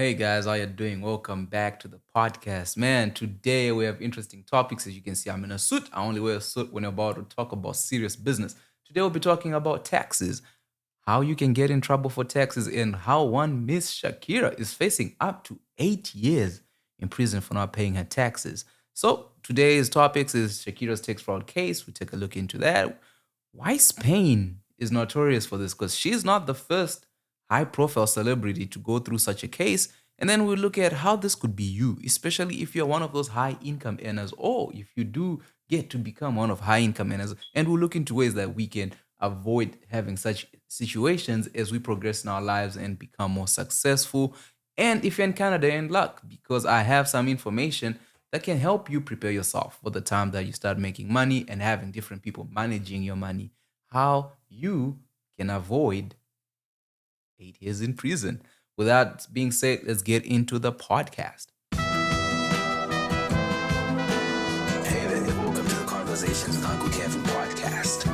Hey guys, how you doing? Welcome back to the podcast. Man, today we have interesting topics. As you can see, I'm in a suit. I only wear a suit when I'm about to talk about serious business. Today we'll be talking about taxes, how you can get in trouble for taxes, and how one Miss Shakira is facing up to 8 years in prison for not paying her taxes. So today's topics is Shakira's tax fraud case. We take a look into that. Why Spain is notorious for this, because she's not the first high profile celebrity to go through such a case. And then we look at how this could be you, especially if you're one of those high income earners, or if you do get to become one of high income earners. And we'll look into ways that we can avoid having such situations as we progress in our lives and become more successful. And if you're in Canada, you're in luck, because I have some information that can help you prepare yourself for the time that you start making money and having different people managing your money, how you can avoid 8 years in prison. With that being said, let's get into the podcast. Hey there, welcome to the Conversations with Uncle Kevin podcast.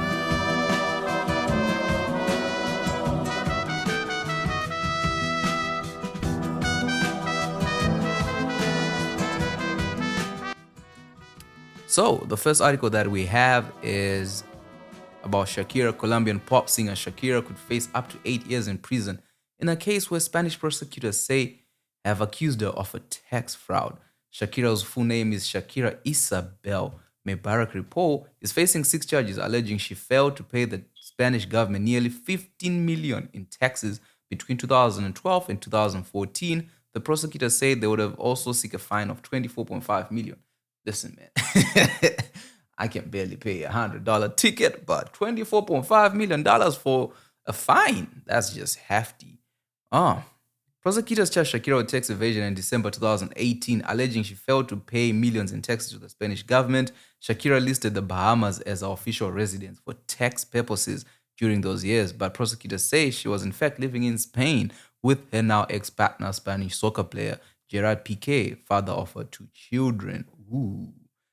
So, the first article that we have is about Shakira. Colombian pop singer Shakira could face up to 8 years in prison in a case where Spanish prosecutors say have accused her of a tax fraud. Shakira's full name is Shakira Isabel Mebarak Ripoll, is facing 6 charges alleging she failed to pay the Spanish government nearly 15 million in taxes between 2012 and 2014. The prosecutors say they would have also seek a fine of 24.5 million. Listen, man. I can barely pay $100 ticket, but $24.5 million for a fine. That's just hefty. Oh. Prosecutors charged Shakira with tax evasion in December 2018, alleging she failed to pay millions in taxes to the Spanish government. Shakira listed the Bahamas as her official residence for tax purposes during those years, but prosecutors say she was in fact living in Spain with her now ex-partner, Spanish soccer player Gerard Piqué, father of her two children. Ooh.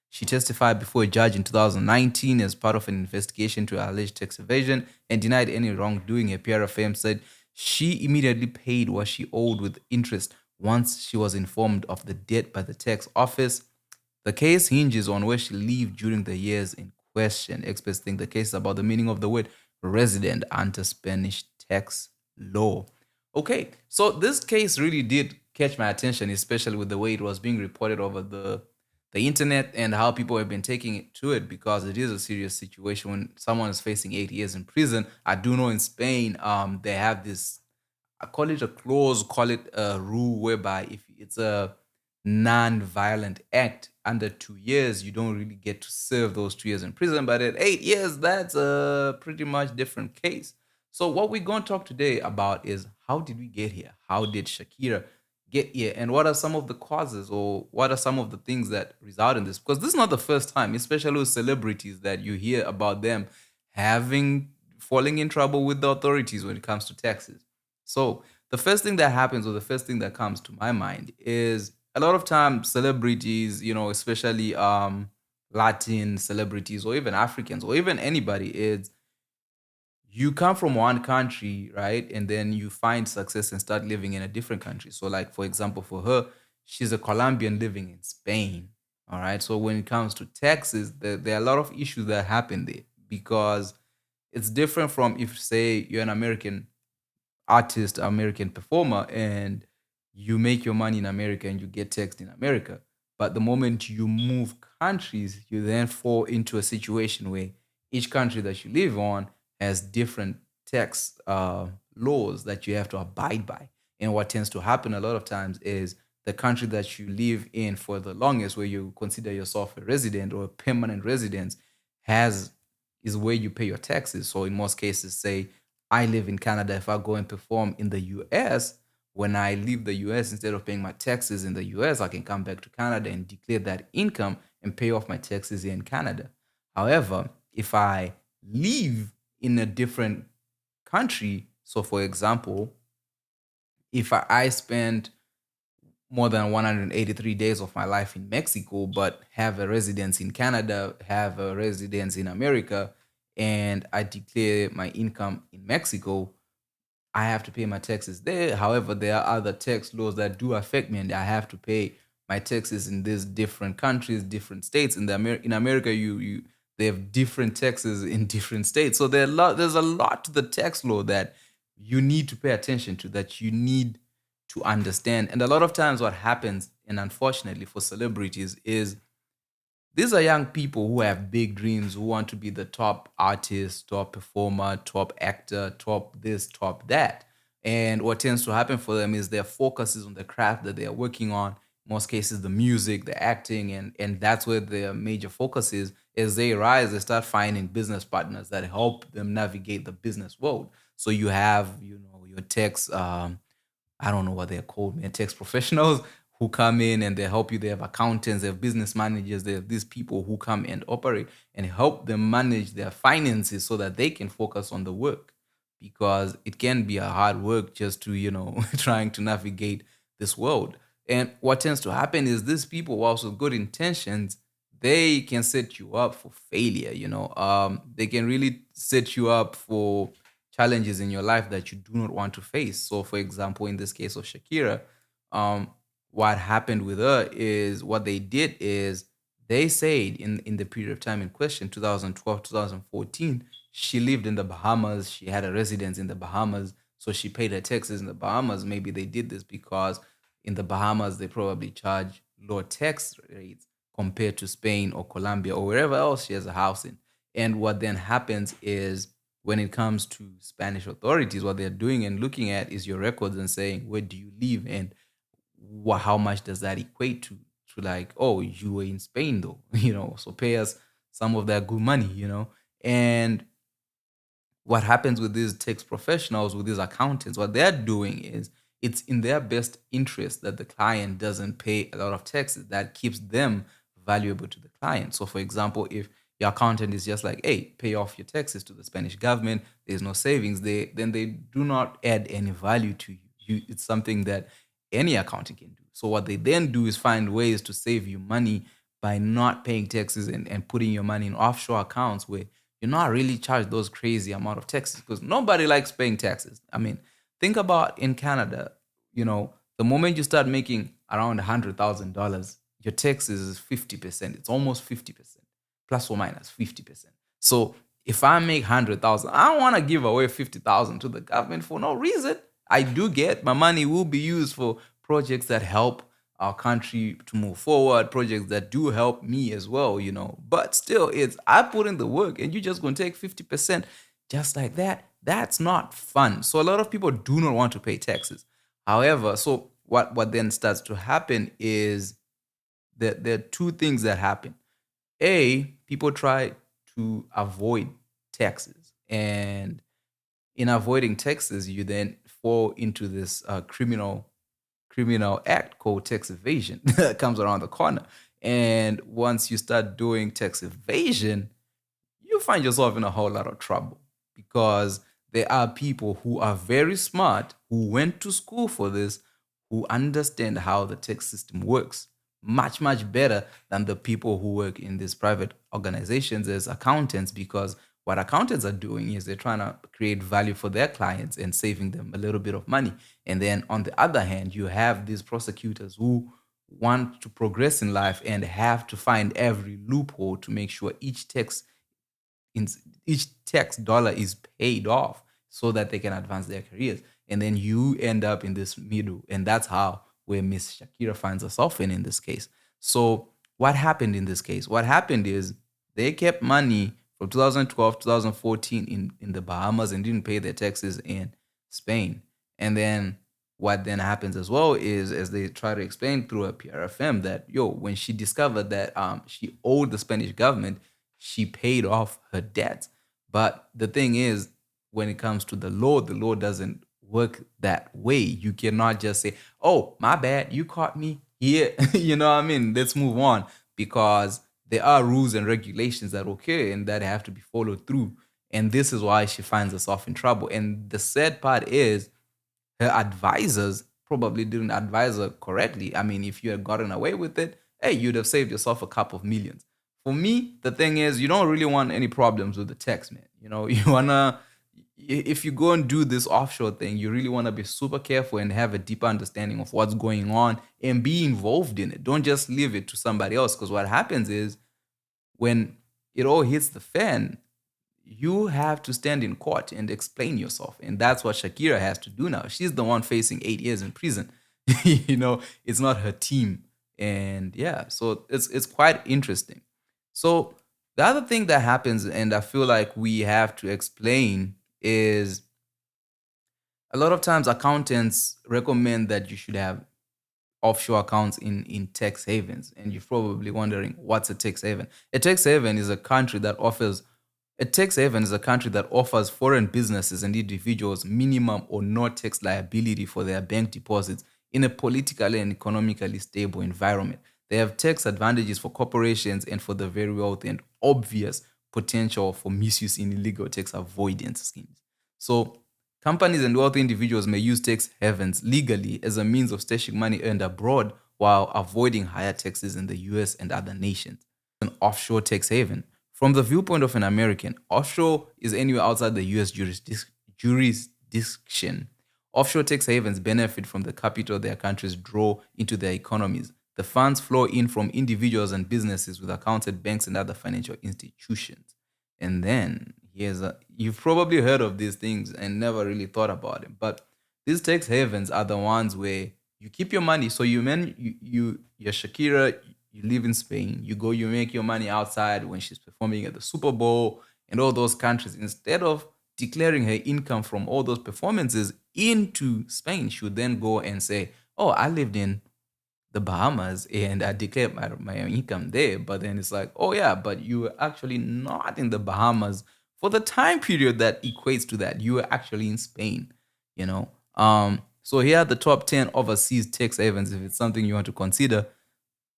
She testified before a judge in 2019 as part of an investigation to alleged tax evasion and denied any wrongdoing. Her PR firm said she immediately paid what she owed with interest once she was informed of the debt by the tax office. The case hinges on where she lived during the years in question. Experts think the case is about the meaning of the word resident under Spanish tax law. Okay, so this case really did catch my attention, especially with the way it was being reported over the internet and how people have been taking it to it, because it is a serious situation when someone is facing 8 years in prison. I do know in Spain, they have this, I call it a clause, call it a rule, whereby if it's a non-violent act under 2 years, you don't really get to serve those 2 years in prison. But at 8 years, that's a pretty much different case. So what we're going to talk today about is, how did we get here? How did Shakira get here? And what are some of the causes, or what are some of the things that result in this? Because this is not the first time, especially with celebrities, that you hear about them having falling in trouble with the authorities when it comes to taxes. So the first thing that happens, or the first thing that comes to my mind, is a lot of times celebrities, especially Latin celebrities, or even Africans, or even anybody, is you come from one country, right? And then you find success and start living in a different country. So, like, for example, for her, she's a Colombian living in Spain. All right. So, when it comes to taxes, there are a lot of issues that happen there, because it's different from if, say, you're an American artist, American performer, and you make your money in America and you get taxed in America. But the moment you move countries, you then fall into a situation where each country that you live on has different tax laws that you have to abide by. And what tends to happen a lot of times is the country that you live in for the longest, where you consider yourself a resident or a permanent resident, has is where you pay your taxes. So in most cases, say I live in Canada, if I go and perform in the US, when I leave the US, instead of paying my taxes in the US, I can come back to Canada and declare that income and pay off my taxes here in Canada. However, if I live in a different country, so for example, if I spend more than 183 days of my life in Mexico, but have a residence in Canada, have a residence in America, and I declare my income in Mexico, I have to pay my taxes there. However, there are other tax laws that do affect me, and I have to pay my taxes in these different countries, different states. In America, you they have different taxes in different states. So there's a lot to the tax law that you need to pay attention to, that you need to understand. And a lot of times, what happens, and unfortunately for celebrities, is these are young people who have big dreams, who want to be the top artist, top performer, top actor, top this, top that. And what tends to happen for them is their focus is on the craft that they are working on. Most cases, the music, the acting, and that's where their major focus is. As they rise, they start finding business partners that help them navigate the business world. So you have, your techs. I don't know what they're called, man, tax professionals who come in and they help you. They have accountants, they have business managers, they have these people who come and operate and help them manage their finances so that they can focus on the work. Because it can be a hard work just to, trying to navigate this world. And what tends to happen is these people, whilst with good intentions, they can set you up for failure. They can really set you up for challenges in your life that you do not want to face. So, for example, in this case of Shakira, um, what happened with her is what they did is they said in the period of time in question, 2012, 2014, she lived in the Bahamas. She had a residence in the Bahamas. So she paid her taxes in the Bahamas. Maybe they did this because in the Bahamas, they probably charge lower tax rates compared to Spain or Colombia or wherever else she has a house in. And what then happens is when it comes to Spanish authorities, what they're doing and looking at is your records and saying, where do you live and how much does that equate to? To like, oh, you were in Spain though, so pay us some of that good money. And what happens with these tax professionals, with these accountants, what they're doing is it's in their best interest that the client doesn't pay a lot of taxes. That keeps them valuable to the client. So, for example, if your accountant is just like, hey, pay off your taxes to the Spanish government, there's no savings, then they do not add any value to you. It's something that any accountant can do. So, what they then do is find ways to save you money by not paying taxes and putting your money in offshore accounts where you're not really charged those crazy amount of taxes because nobody likes paying taxes. I mean, think about in Canada, the moment you start making around $100,000, your taxes is 50%. It's almost 50%, plus or minus 50%. So if I make 100,000, I don't want to give away 50,000 to the government for no reason. I do get my money will be used for projects that help our country to move forward, projects that do help me as well. But still, it's I put in the work and you just gonna take 50% just like that. That's not fun. So a lot of people do not want to pay taxes. However, so what then starts to happen is that there are two things that happen. A, people try to avoid taxes. And in avoiding taxes, you then fall into this criminal act called tax evasion that comes around the corner. And once you start doing tax evasion, you find yourself in a whole lot of trouble because there are people who are very smart, who went to school for this, who understand how the tax system works much, much better than the people who work in these private organizations as accountants. Because what accountants are doing is they're trying to create value for their clients and saving them a little bit of money. And then on the other hand, you have these prosecutors who want to progress in life and have to find every loophole to make sure in, each tax dollar is paid off so that they can advance their careers. And then you end up in this middle. And that's how where Miss Shakira finds herself in this case. So what happened in this case? What happened is they kept money from 2012, 2014 in the Bahamas and didn't pay their taxes in Spain. And then what then happens as well is as they try to explain through a PRFM that when she discovered that she owed the Spanish government, she paid off her debts. But the thing is, when it comes to the law doesn't work that way. You cannot just say, oh, my bad, you caught me here. You know what I mean? Let's move on because there are rules and regulations that occur and that have to be followed through. And this is why she finds herself in trouble. And the sad part is her advisors probably didn't advise her correctly. I mean, if you had gotten away with it, hey, you'd have saved yourself a couple of millions. For me, the thing is, you don't really want any problems with the text, man. You wanna if you go and do this offshore thing, you really want to be super careful and have a deeper understanding of what's going on and be involved in it. Don't just leave it to somebody else, because what happens is when it all hits the fan, you have to stand in court and explain yourself. And that's what Shakira has to do now. She's the one facing 8 years in prison. It's not her team. And yeah, so it's quite interesting. So the other thing that happens, and I feel like we have to explain, is a lot of times accountants recommend that you should have offshore accounts in tax havens. And you're probably wondering, what's a tax haven? A tax haven is a country that offers foreign businesses and individuals minimum or no tax liability for their bank deposits in a politically and economically stable environment. They have tax advantages for corporations and for the very wealthy, and obvious potential for misuse in illegal tax avoidance schemes. So, companies and wealthy individuals may use tax havens legally as a means of stashing money earned abroad while avoiding higher taxes in the US and other nations. An offshore tax haven. From the viewpoint of an American, offshore is anywhere outside the US jurisdiction. Offshore tax havens benefit from the capital their countries draw into their economies. The funds flow in from individuals and businesses with accounts at banks and other financial institutions. And then you've probably heard of these things and never really thought about them. But these tax havens are the ones where you keep your money. So you're Shakira, you live in Spain, you go, you make your money outside when she's performing at the Super Bowl and all those countries. Instead of declaring her income from all those performances into Spain, she would then go and say, "Oh, I lived in the Bahamas and I declared my income there." But then it's like, oh yeah, but you were actually not in the Bahamas for the time period that equates to that. You were actually in Spain, you know. So here are the top 10 overseas tax havens if it's something you want to consider.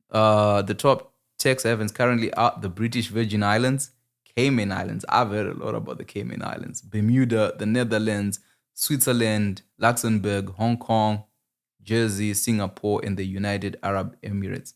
The top tax havens currently are the British Virgin Islands, Cayman Islands. I've heard a lot about the Cayman Islands, Bermuda, the Netherlands, Switzerland, Luxembourg, Hong Kong, Jersey, Singapore, and the United Arab Emirates.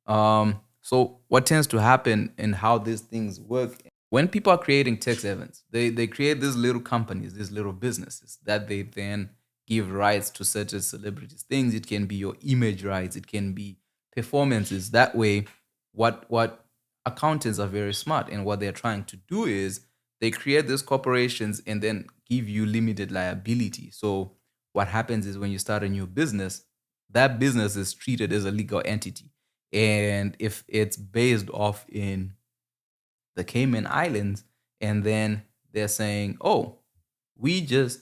So what tends to happen and how these things work, when people are creating tax havens, they create these little companies, these little businesses that they then give rights to certain celebrities. Things, it can be your image rights, it can be performances. That way, what accountants are very smart, and what they're trying to do is they create these corporations and then give you limited liability. So what happens is when you start a new business, that business is treated as a legal entity. And if it's based off in the Cayman Islands, and then they're saying, oh, we just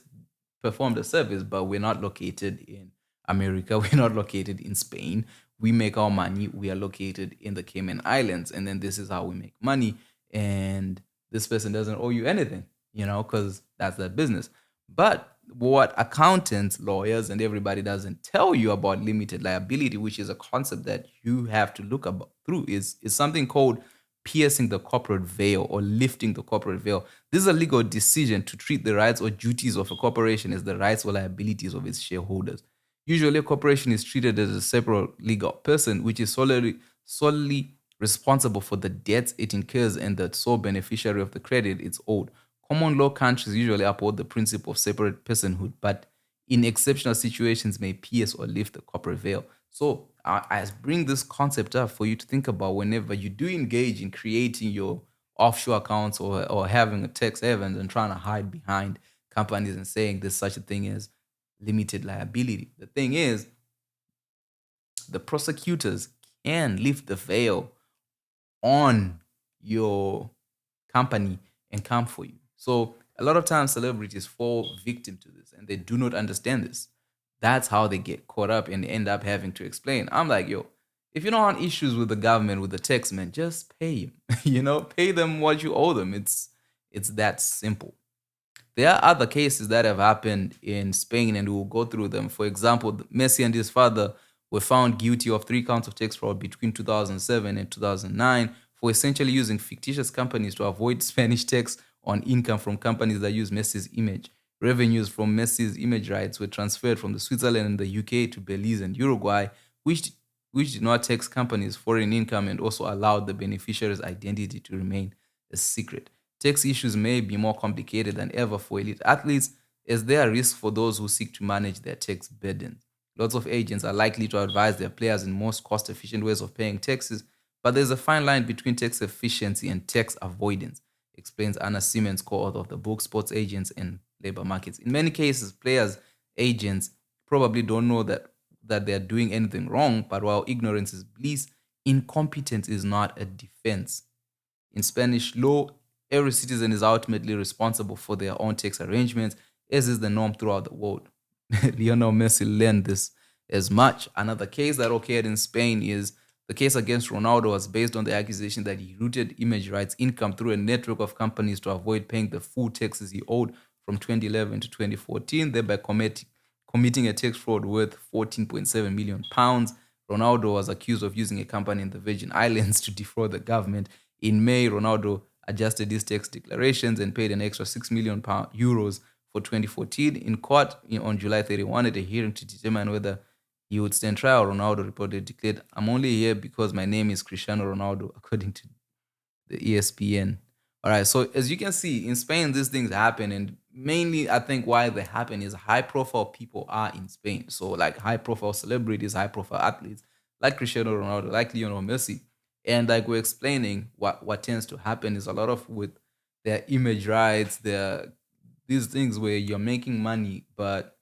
performed a service, but we're not located in America, we're not located in Spain. We make our money, we are located in the Cayman Islands, and then this is how we make money. And this person doesn't owe you anything, because that's their business. But what accountants, lawyers, and everybody doesn't tell you about limited liability, which is a concept that you have to look through, is something called piercing the corporate veil or lifting the corporate veil. This is a legal decision to treat the rights or duties of a corporation as the rights or liabilities of its shareholders. Usually, a corporation is treated as a separate legal person, which is solely responsible for the debts it incurs and the sole beneficiary of the credit it's owed. Common law countries usually uphold the principle of separate personhood, but in exceptional situations may pierce or lift the corporate veil. So I bring this concept up for you to think about whenever you do engage in creating your offshore accounts or having a tax haven and trying to hide behind companies and saying there's such a thing as limited liability. The thing is, the prosecutors can lift the veil on your company and come for you. So a lot of times celebrities fall victim to this and they do not understand this. That's how they get caught up and end up having to explain. I'm like, yo, if you don't want issues with the government, with the tax man, just pay him. Pay them what you owe them. It's that simple. There are other cases that have happened in Spain, and we'll go through them. For example, Messi and his father were found guilty of 3 counts of tax fraud between 2007 and 2009 for essentially using fictitious companies to avoid Spanish tax on income from companies that use Messi's image. Revenues from Messi's image rights were transferred from the Switzerland and the UK to Belize and Uruguay, which did not tax companies' foreign income and also allowed the beneficiary's identity to remain a secret. Tax issues may be more complicated than ever for elite athletes, as there are risks for those who seek to manage their tax burden. Lots of agents are likely to advise their players in most cost efficient ways of paying taxes, but there's a fine line between tax efficiency and tax avoidance, explains Anna Siemens, co author of the book Sports Agents and Labor Markets. In many cases, players, agents probably don't know that they're doing anything wrong, but while ignorance is bliss, incompetence is not a defense. In Spanish law, every citizen is ultimately responsible for their own tax arrangements, as is the norm throughout the world. Lionel Messi learned this as much. Another case that occurred in Spain is the case against Ronaldo was based on the accusation that he routed image rights income through a network of companies to avoid paying the full taxes he owed from 2011 to 2014, thereby committing a tax fraud worth 14.7 million pounds. Ronaldo was accused of using a company in the Virgin Islands to defraud the government. In May, Ronaldo adjusted his tax declarations and paid an extra 6 million euros for 2014. In court on July 31 at a hearing to determine whether he would stand trial, Ronaldo reportedly declared, "I'm only here because my name is Cristiano Ronaldo," according to the ESPN. All right, so as you can see, in Spain, these things happen, and mainly I think why they happen is high-profile people are in Spain. So like high-profile celebrities, high-profile athletes like Cristiano Ronaldo, like Lionel Messi, and like we're explaining, what tends to happen is a lot of with their image rights, their these things where you're making money, but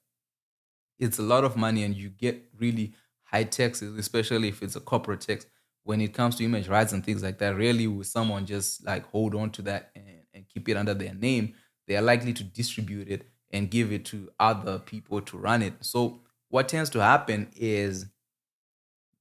it's a lot of money and you get really high taxes, especially if it's a corporate tax. When it comes to image rights and things like that, really will someone just like hold on to that and keep it under their name, they are likely to distribute it and give it to other people to run it. So what tends to happen is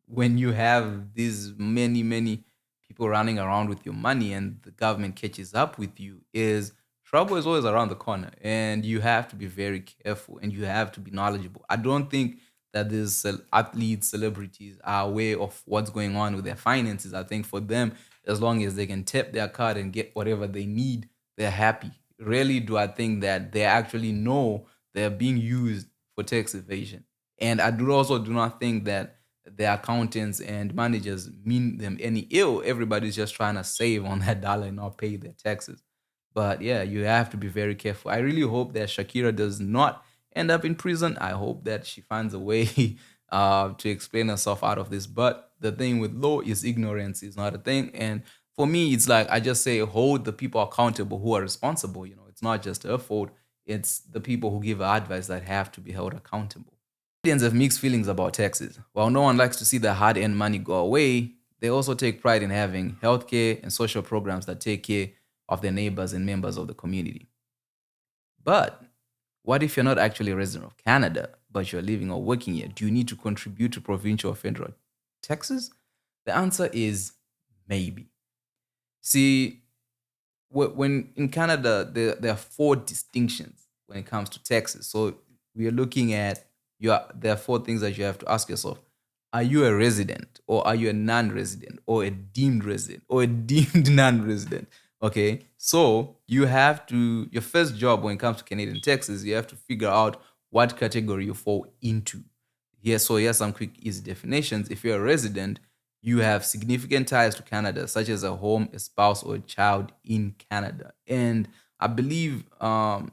when you have these many people running around with your money and the government catches up with you, is trouble is always around the corner, and you have to be very careful and you have to be knowledgeable. I don't think that these athletes, celebrities are aware of what's going on with their finances. I think for them, as long as they can tap their card and get whatever they need, they're happy. Rarely do I think that they actually know they're being used for tax evasion. And I do not think that the accountants and managers mean them any ill. Everybody's just trying to save on that dollar and not pay their taxes. But yeah, you have to be very careful. I really hope that Shakira does not end up in prison. I hope that she finds a way to explain herself out of this. But the thing with law is ignorance is not a thing. And for me, it's like I just say hold the people accountable who are responsible. It's not just her fault. It's the people who give her advice that have to be held accountable. Canadians have mixed feelings about taxes. While no one likes to see their hard-earned money go away, they also take pride in having healthcare and social programs that take care of their neighbors and members of the community. But what if you're not actually a resident of Canada, but you're living or working here? Do you need to contribute to provincial or federal taxes? The answer is maybe. See, when in Canada, there are four distinctions when it comes to taxes. So we are looking at there are four things that you have to ask yourself. Are you a resident, or are you a non-resident, or a deemed resident, or a deemed non-resident? Okay, so your first job when it comes to Canadian taxes, you have to figure out what category you fall into. Here's some quick, easy definitions. If you're a resident, you have significant ties to Canada, such as a home, a spouse, or a child in Canada. And I believe, I'm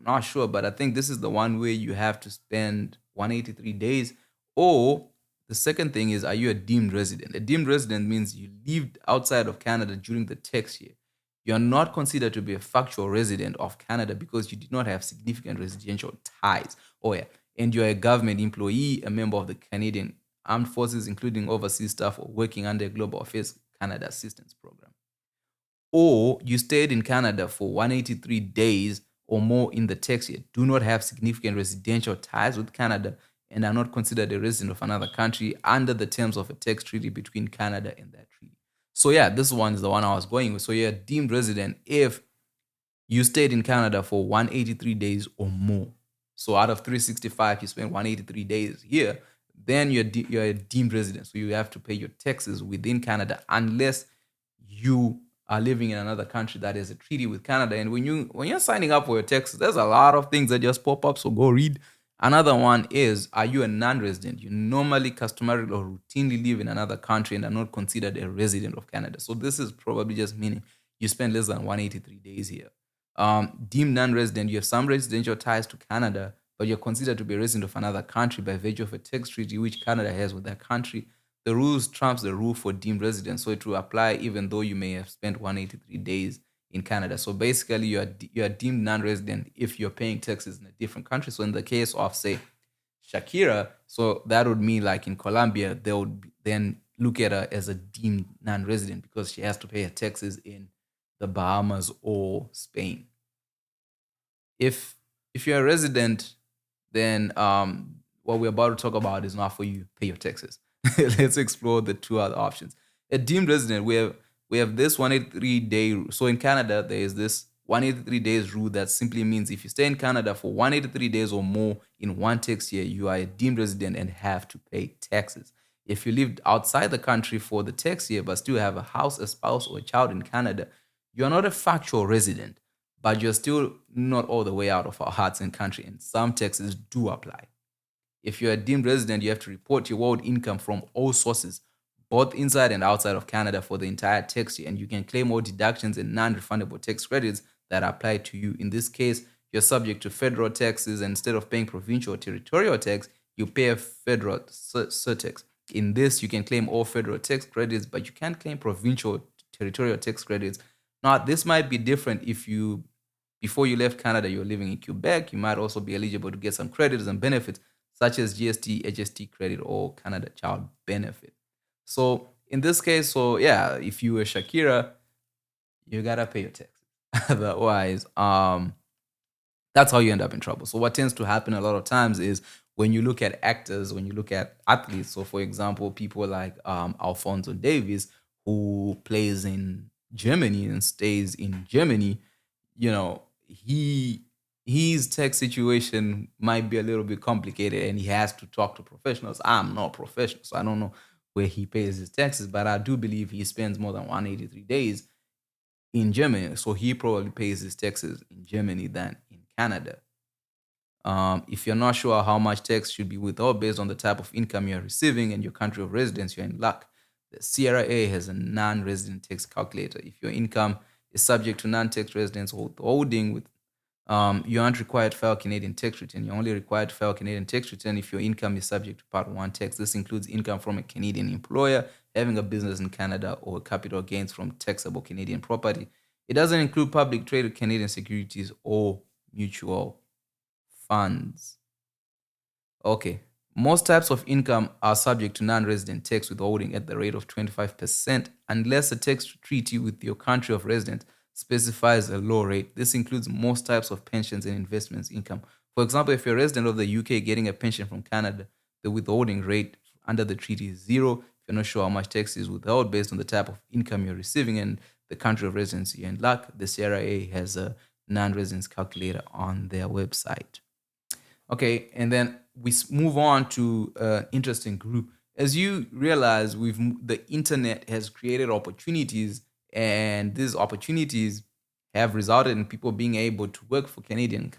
not sure, but I think this is the one where you have to spend 183 days. Or the second thing is, are you a deemed resident? A deemed resident means you lived outside of Canada during the tax year. You're not considered to be a factual resident of Canada because you did not have significant residential ties. Oh, yeah. And you're a government employee, a member of the Canadian Armed Forces, including overseas staff, or working under a Global Affairs Canada Assistance Program. Or you stayed in Canada for 183 days or more in the tax year, do not have significant residential ties with Canada, and are not considered a resident of another country under the terms of a tax treaty between Canada and that treaty. So yeah, this one is the one I was going with. So you're a deemed resident if you stayed in Canada for 183 days or more. So out of 365, you spent 183 days here, then you're a deemed resident. So you have to pay your taxes within Canada unless you are living in another country that has a treaty with Canada. And when you're signing up for your taxes, there's a lot of things that just pop up. So go read. Another one is, are you a non-resident? You normally, customarily, or routinely live in another country and are not considered a resident of Canada. So this is probably just meaning you spend less than 183 days here. Deemed non-resident, you have some residential ties to Canada, but you're considered to be a resident of another country by virtue of a tax treaty which Canada has with that country. The rules trumps the rule for deemed resident, so it will apply even though you may have spent 183 days in Canada. So basically, you are deemed non-resident if you're paying taxes in a different country. So in the case of, say, Shakira, so that would mean like in Colombia, they would then look at her as a deemed non-resident because she has to pay her taxes in the Bahamas or Spain. If you're a resident, then what we're about to talk about is not for you. Pay your taxes. Let's explore the two other options. A deemed resident, we have this 183-day. So in Canada, there is this 183 days rule that simply means if you stay in Canada for 183 days or more in one tax year, you are a deemed resident and have to pay taxes. If you lived outside the country for the tax year but still have a house, a spouse, or a child in Canada, you are not a factual resident, but you're still not all the way out of our hearts and country, and some taxes do apply. If you're a deemed resident, you have to report your world income from all sources, both inside and outside of Canada for the entire tax year, and you can claim all deductions and non-refundable tax credits that apply to you. In this case, you're subject to federal taxes, and instead of paying provincial or territorial tax, you pay a federal surtax. In this, you can claim all federal tax credits, but you can't claim provincial territorial tax credits. Now, this might be different if you, before you left Canada, you're living in Quebec. You might also be eligible to get some credits and benefits such as GST, HST credit, or Canada Child Benefit. So in this case, so yeah, if you were Shakira, you gotta pay your taxes. Otherwise, that's how you end up in trouble. So what tends to happen a lot of times is when you look at actors, when you look at athletes. So for example, people like Alfonso Davies, who plays in Germany and stays in Germany, his tax situation might be a little bit complicated and he has to talk to professionals. I'm not professional, so I don't know where he pays his taxes, but I do believe he spends more than 183 days in Germany. So he probably pays his taxes in Germany than in Canada. If you're not sure how much tax should be withheld based on the type of income you're receiving and your country of residence, you're in luck. The CRA has a non-resident tax calculator. If your income is subject to non-tax residence withholding with you aren't required to file Canadian tax return. You're only required to file Canadian tax return if your income is subject to Part 1 tax. This includes income from a Canadian employer, having a business in Canada, or capital gains from taxable Canadian property. It doesn't include public traded Canadian securities or mutual funds. Okay. Most types of income are subject to non-resident tax withholding at the rate of 25% unless a tax treaty with your country of residence specifies a low rate. This includes most types of pensions and investments income. For example, if you're a resident of the UK getting a pension from Canada, the withholding rate under the treaty is zero. If you're not sure how much tax is withheld based on the type of income you're receiving and the country of residence, you're in luck. The CRA has a non-residence calculator on their website. Okay, and then we move on to an interesting group. As you realize, the internet has created opportunities, and these opportunities have resulted in people being able to work for Canadian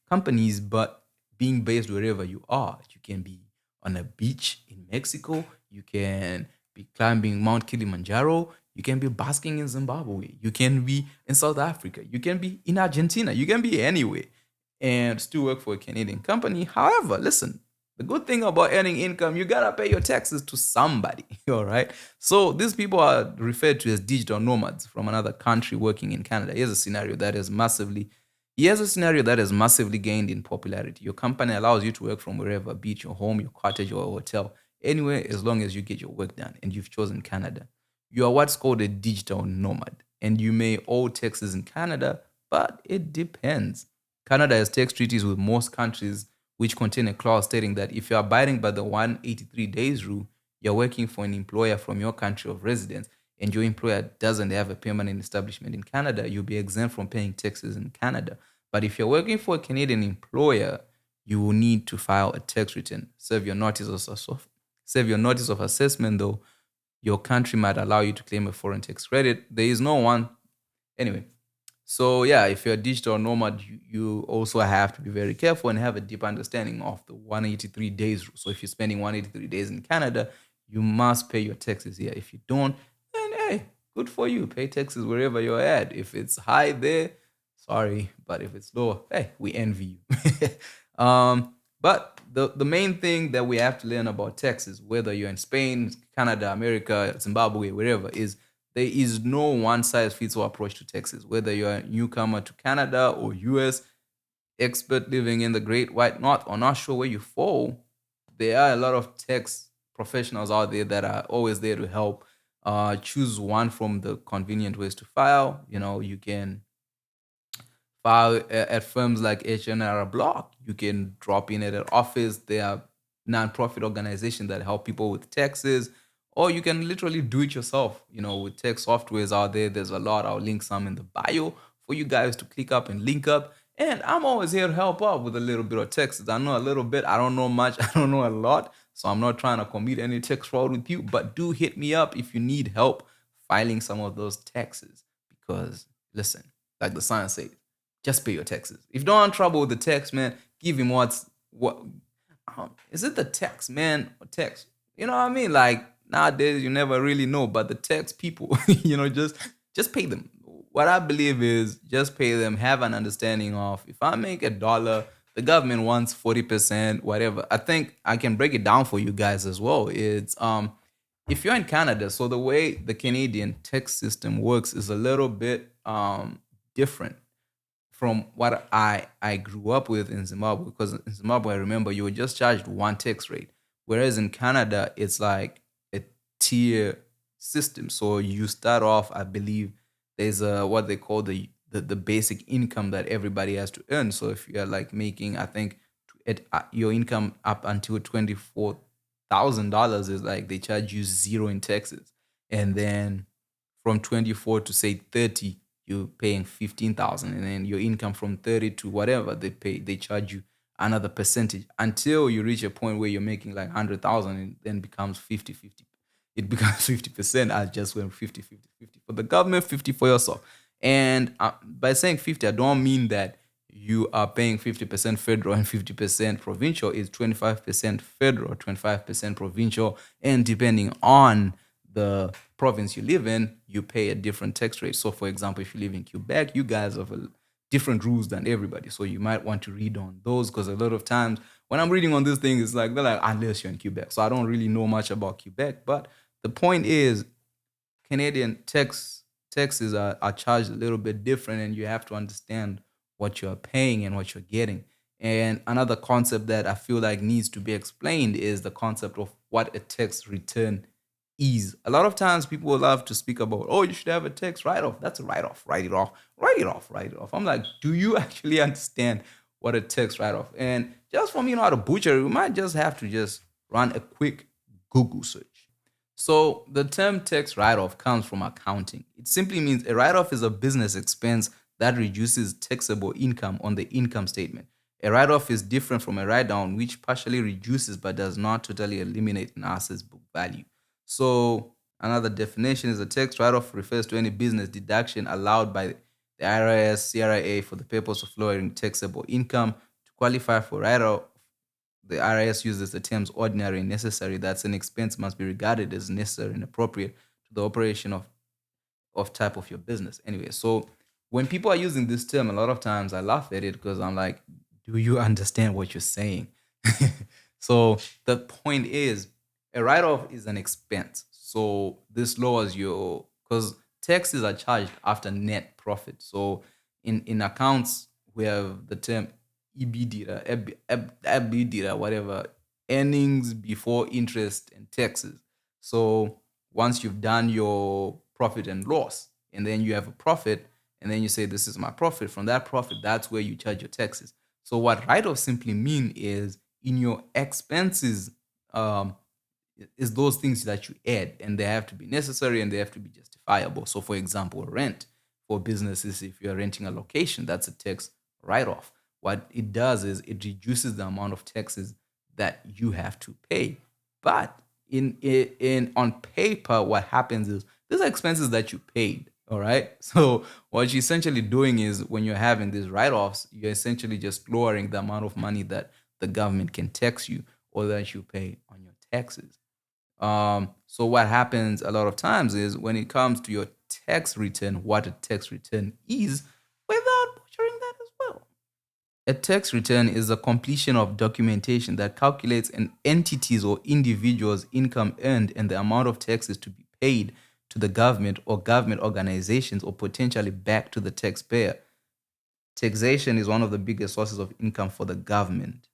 companies, but being based wherever you are. You can be on a beach in Mexico. You can be climbing Mount Kilimanjaro. You can be basking in Zimbabwe. You can be in South Africa. You can be in Argentina. You can be anywhere and still work for a Canadian company. However, listen, the good thing about earning income, you gotta pay your taxes to somebody, all right? So these people are referred to as digital nomads from another country working in Canada. Here's a scenario that has massively gained in popularity. Your company allows you to work from wherever, be it your home, your cottage, or a hotel, anywhere, as long as you get your work done and you've chosen Canada. You are what's called a digital nomad, and you may owe taxes in Canada, but it depends. Canada has tax treaties with most countries which contain a clause stating that if you're abiding by the 183 days rule, you're working for an employer from your country of residence and your employer doesn't have a permanent establishment in Canada, you'll be exempt from paying taxes in Canada. But if you're working for a Canadian employer, you will need to file a tax return. Serve your notice of assessment, though. Your country might allow you to claim a foreign tax credit. There is no one. Anyway, so yeah, if you're a digital nomad, you also have to be very careful and have a deep understanding of the 183 days rule. So if you're spending 183 days in Canada, you must pay your taxes here. If you don't, then hey, good for you. Pay taxes wherever you're at. If it's high there, sorry, but if it's low, hey, we envy you. But the main thing that we have to learn about taxes, whether you're in Spain, Canada, America, Zimbabwe, wherever, is there is no one size fits all approach to taxes. Whether you're a newcomer to Canada or US, expert living in the Great White North or not sure where you fall, there are a lot of tax professionals out there that are always there to help. Choose one from the convenient ways to file. You can file at firms like H&R Block. You can drop in at an office. There are non-profit organizations that help people with taxes, or you can literally do it yourself. With tax softwares out there, there's a lot. I'll link some in the bio for you guys to click up and link up. And I'm always here to help out with a little bit of taxes. I know a little bit. I don't know much. I don't know a lot. So I'm not trying to commit any tax fraud with you, but do hit me up if you need help filing some of those taxes. Because listen, like the sign says, just pay your taxes. If you don't want trouble with the tax, man, give him what is it, the tax man or tax? You know what I mean? Like nowadays you never really know, but the tax people, just pay them. What I believe is just pay them, have an understanding of if I make $1, the government wants 40%, whatever. I think I can break it down for you guys as well. It's if you're in Canada, so the way the Canadian tax system works is a little bit different from what I grew up with in Zimbabwe. Because in Zimbabwe, I remember you were just charged one tax rate, whereas in Canada, it's like a tier system. So you start off, I believe, there's what they call the basic income that everybody has to earn. So if you're like making, I think, your income up until $24,000 is like they charge you zero in taxes, and then from 24 to say 30, you're paying 15,000, and then your income from 30 to whatever they charge you another percentage until you reach a point where you're making like 100,000, and then becomes 50-50. It becomes 50%. I just went 50-50-50 for the government, 50 for yourself. And by saying 50, I don't mean that you are paying 50% federal and 50% provincial. It's 25% federal, 25% provincial, and depending on the province you live in, you pay a different tax rate. So, for example, if you live in Quebec, you guys have different rules than everybody. So you might want to read on those, because a lot of times when I'm reading on this thing, it's like they're like, unless you're in Quebec. So I don't really know much about Quebec, but the point is, Canadian taxes are charged a little bit different, and you have to understand what you're paying and what you're getting. And another concept that I feel like needs to be explained is the concept of what a tax return is. A lot of times people will love to speak about, oh, you should have a tax write-off. That's a write-off. Write it off. Write it off. Write it off. I'm like, do you actually understand what a tax write-off? And just for me not to butcher, we might just have to just run a quick Google search. So the term tax write-off comes from accounting. It simply means a write-off is a business expense that reduces taxable income on the income statement. A write-off is different from a write-down, which partially reduces but does not totally eliminate an asset's book value. So another definition is a tax write-off refers to any business deduction allowed by the IRS, CRA for the purpose of lowering taxable income. To qualify for write-off, the IRS uses the terms ordinary and necessary. That's an expense must be regarded as necessary and appropriate to the operation of type of your business. Anyway, so when people are using this term, a lot of times I laugh at it because I'm like, do you understand what you're saying? So the point is, a write-off is an expense. So this lowers your, because taxes are charged after net profit. So in accounts, we have the term EBITDA, whatever, earnings before interest and taxes. So once you've done your profit and loss, and then you have a profit, and then you say, this is my profit. From that profit, that's where you charge your taxes. So what write-off simply mean is in your expenses, is those things that you add, and they have to be necessary and they have to be justifiable. So for example, rent for businesses, if you're renting a location, that's a tax write-off. What it does is it reduces the amount of taxes that you have to pay. But in on paper, what happens is these are expenses that you paid. All right. So what you're essentially doing is when you're having these write-offs, you're essentially just lowering the amount of money that the government can tax you or that you pay on your taxes. So what happens a lot of times is when it comes to your tax return, what a tax return is, without butchering that as well. A tax return is a completion of documentation that calculates an entity's or individual's income earned and the amount of taxes to be paid to the government or government organizations or potentially back to the taxpayer. Taxation is one of the biggest sources of income for the government.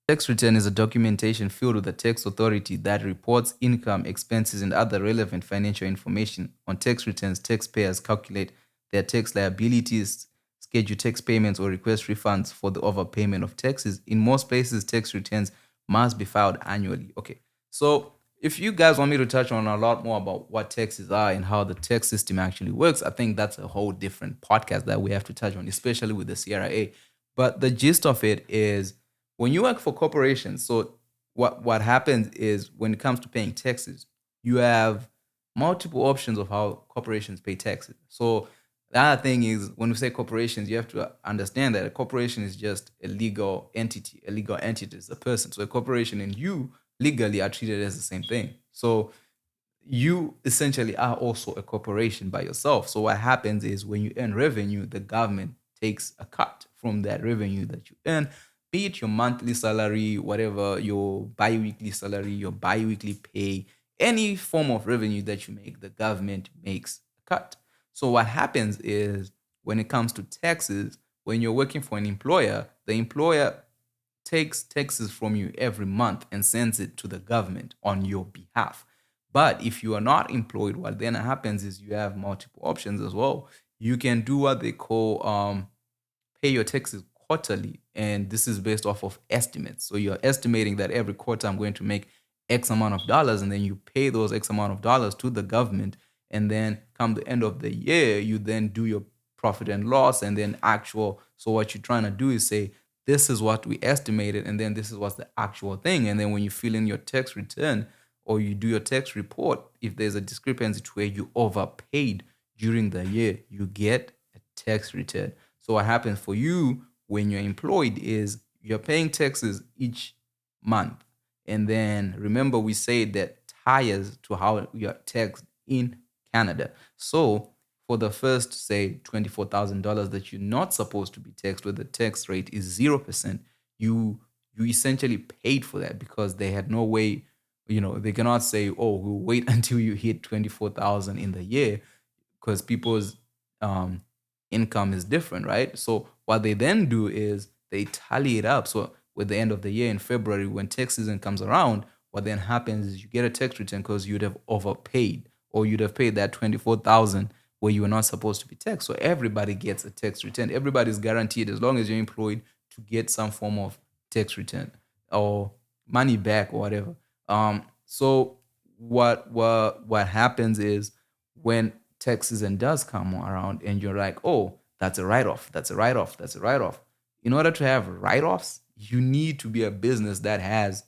Tax return is a documentation filed with the tax authority that reports income, expenses, and other relevant financial information. On tax returns, taxpayers calculate their tax liabilities, schedule tax payments, or request refunds for the overpayment of taxes. In most places, tax returns must be filed annually. Okay, so if you guys want me to touch on a lot more about what taxes are and how the tax system actually works, I think that's a whole different podcast that we have to touch on, especially with the CRA. But the gist of it is when you work for corporations, so what happens is when it comes to paying taxes, you have multiple options of how corporations pay taxes. So the other thing is when we say corporations, you have to understand that a corporation is just a legal entity. A legal entity is a person. So a corporation and you legally are treated as the same thing. So you essentially are also a corporation by yourself. So what happens is when you earn revenue, the government takes a cut from that revenue that you earn, be it your monthly salary, whatever, your bi-weekly salary, your bi-weekly pay, any form of revenue that you make, the government makes a cut. So what happens is when it comes to taxes, when you're working for an employer, the employer takes taxes from you every month and sends it to the government on your behalf. But if you are not employed, what then happens is you have multiple options as well. You can do what they call pay your taxes quarterly, and this is based off of estimates. So you're estimating that every quarter I'm going to make X amount of dollars, and then you pay those X amount of dollars to the government, and then come the end of the year, you then do your profit and loss, and then actual. So what you're trying to do is say, this is what we estimated, and then this is what's the actual thing. And then when you fill in your tax return or you do your tax report, if there's a discrepancy to where you overpaid during the year, you get a tax return. So what happens for you when you're employed is you're paying taxes each month. And then remember we said that ties to how you're taxed in Canada. So for the first, say, $24,000 that you're not supposed to be taxed, where the tax rate is 0%, you essentially paid for that because they had no way, they cannot say, oh, we'll wait until you hit 24,000 in the year because people's um, income is different, right? So what they then do is they tally it up. So with the end of the year in February, when tax season comes around, what then happens is you get a tax return because you'd have overpaid or you'd have paid that 24,000 where you were not supposed to be taxed. So everybody gets a tax return. Everybody's guaranteed, as long as you're employed, to get some form of tax return or money back or whatever. So what happens is when tax season does come around and you're like, oh, that's a write-off, that's a write-off, that's a write-off. In order to have write-offs, you need to be a business that has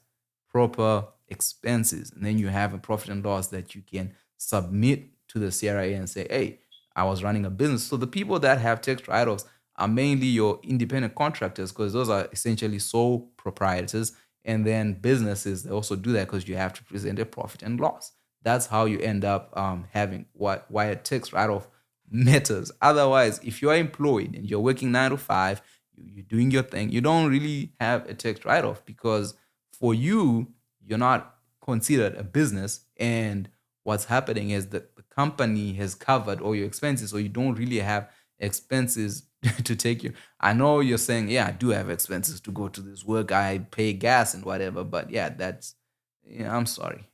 proper expenses. And then you have a profit and loss that you can submit to the CRA and say, hey, I was running a business. So the people that have tax write-offs are mainly your independent contractors because those are essentially sole proprietors. And then businesses, they also do that because you have to present a profit and loss. That's how you end up having why a tax write-off matters. Otherwise, if you are employed and you're working 9 to 5, you're doing your thing, you don't really have a tax write-off because for you, you're not considered a business. And what's happening is that the company has covered all your expenses, so you don't really have expenses to take you. I know you're saying, yeah, I do have expenses to go to this work. I pay gas and whatever, but yeah, I'm sorry.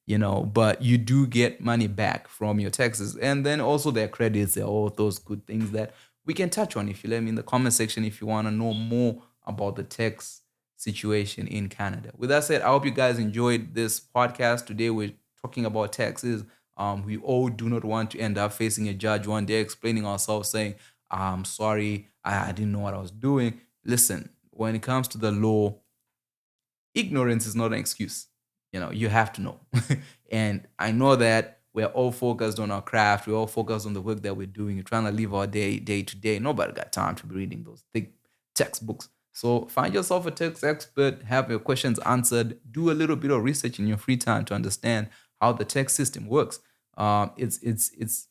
But you do get money back from your taxes. And then also their credits, they're all those good things that we can touch on if you let me in the comment section if you want to know more about the tax situation in Canada. With that said, I hope you guys enjoyed this podcast. Today we're talking about taxes. We all do not want to end up facing a judge one day explaining ourselves saying, I'm sorry, I didn't know what I was doing. Listen, when it comes to the law, ignorance is not an excuse. You have to know. And I know that we're all focused on our craft. We're all focused on the work that we're doing. We're trying to live our day to day. Nobody got time to be reading those thick textbooks. So find yourself a tax expert, have your questions answered, do a little bit of research in your free time to understand how the tax system works. It's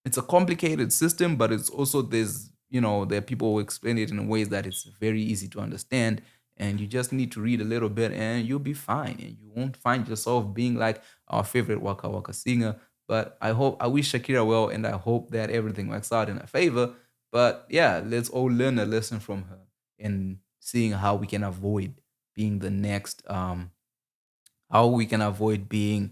It's a complicated system, but it's also there are people who explain it in ways that it's very easy to understand. And you just need to read a little bit and you'll be fine. And you won't find yourself being like our favorite Waka Waka singer. But I wish Shakira well, and I hope that everything works out in her favor. But yeah, let's all learn a lesson from her and seeing how we can avoid being the next, how we can avoid being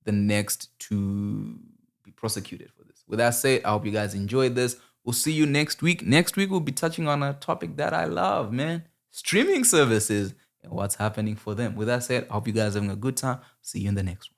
the next to be prosecuted for this. With that said, I hope you guys enjoyed this. We'll see you next week. Next week, we'll be touching on a topic that I love, man, streaming services and what's happening for them. With that said, I hope you guys are having a good time. See you in the next one.